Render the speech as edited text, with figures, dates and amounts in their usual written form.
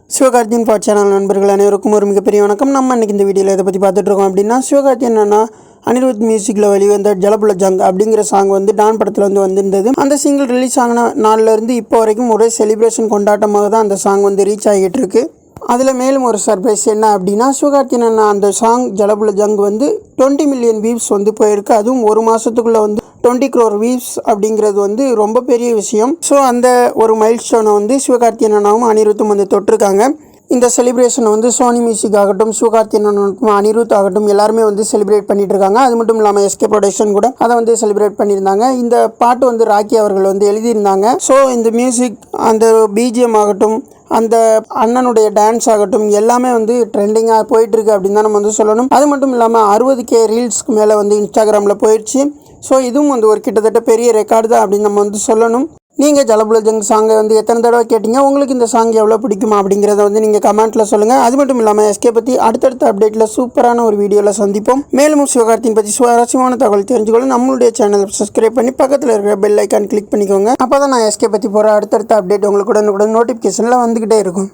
சிவகார்த்தியின் பாட் channel நண்பர்கள் அனைவருக்கும் ஒரு மிகப்பெரிய வணக்கம். நம்ம இன்றைக்கி இந்த வீடியோவில் இதை பற்றி பார்த்துட்ருக்கோம் அப்படின்னா, சிவகார்த்தி என்னன்னா அனிருத் மியூசிக்கில் வெளிவந்த ஜலபுல ஜங் அப்படிங்கிற சாங் வந்து டான் படத்தில் வந்திருந்தது. அந்த சிங்கிள் ரிலீஸ் ஆன நாள்லேருந்து இப்போ வரைக்கும் ஒரே செலிப்ரேஷன் கொண்டாட்டமாக தான் அந்த சாங் வந்து ரீச் ஆகிட்டு இருக்கு. அதில் மேலும் ஒரு சர்ப்ரைஸ் என்ன அப்படின்னா, சிவகார்த்தி என்னன்னா அந்த சாங் ஜலபுல ஜங் வந்து 20 மில்லியன் வியூஸ் வந்து போயிருக்கு. அதுவும் ஒரு மாதத்துக்குள்ளே வந்து 20 crore வியூஸ் அப்படிங்கிறது வந்து ரொம்ப பெரிய விஷயம். ஸோ அந்த ஒரு மைல் ஸ்டோனை வந்து சிவகார்த்தி அண்ணனாவும் அனிருத்தும் வந்து தொட்டிருக்காங்க. இந்த செலிப்ரேஷனை வந்து சோனி மியூசிக் ஆகட்டும், சிவகார்த்தி அண்ணனுக்கும் அனிருத் ஆகட்டும் எல்லாருமே வந்து செலிப்ரேட் பண்ணிட்டு இருக்காங்க. அது மட்டும் இல்லாமல் எஸ்கே ப்ரொடக்ஷன் கூட அதை வந்து செலிப்ரேட் பண்ணியிருந்தாங்க. இந்த பாட்டு வந்து ராக்கி அவர்கள் வந்து எழுதியிருந்தாங்க. ஸோ இந்த மியூசிக், அந்த பிஜிஎம் ஆகட்டும், அந்த அண்ணனுடைய டான்ஸ் ஆகட்டும் எல்லாமே வந்து ட்ரெண்டிங்காக போயிட்டுருக்கு அப்படின்னு தான் நம்ம வந்து சொல்லணும். அது மட்டும் இல்லாமல் 60K ரீல்ஸ்க்கு மேலே வந்து இன்ஸ்டாகிராமில் போயிடுச்சு. ஸோ இதுவும் வந்து ஒரு கிட்டத்தட்ட பெரிய ரெக்கார்டு தான் அப்படின்னு நம்ம வந்து சொல்லணும். நீங்கள் ஜலபுல ஜங் சாங்கை வந்து எத்தனை தடவை கேட்டீங்க, உங்களுக்கு இந்த சாங் எவ்வளோ பிடிக்குமா அப்படிங்கிறத வந்து நீங்கள் கமெண்ட்டில் சொல்லுங்கள். அது மட்டும் இல்லாமல் எஸ்கே பற்றி அடுத்தடுத்த அப்டேட்டில் சூப்பரான ஒரு வீடியோவில் சந்திப்போம். மேலும் சிவகார்த்தியின் பற்றி சுவாரஸ்யமான தகவல் தெரிஞ்சுக்கொள்ள நம்மளுடைய சேனலை சப்ஸ்கிரைப் பண்ணி பக்கத்தில் இருக்கிற பெல் ஐக்கான் கிளிக் பண்ணிக்கோங்க. அப்போ தான் நான் எஸ்கே பற்றி போகிற அடுத்தடுத்த அப்டேட் உங்களுக்கு உடனுக்குடன் நோட்டிஃபிகேஷனில் வந்துக்கிட்டே இருக்கும்.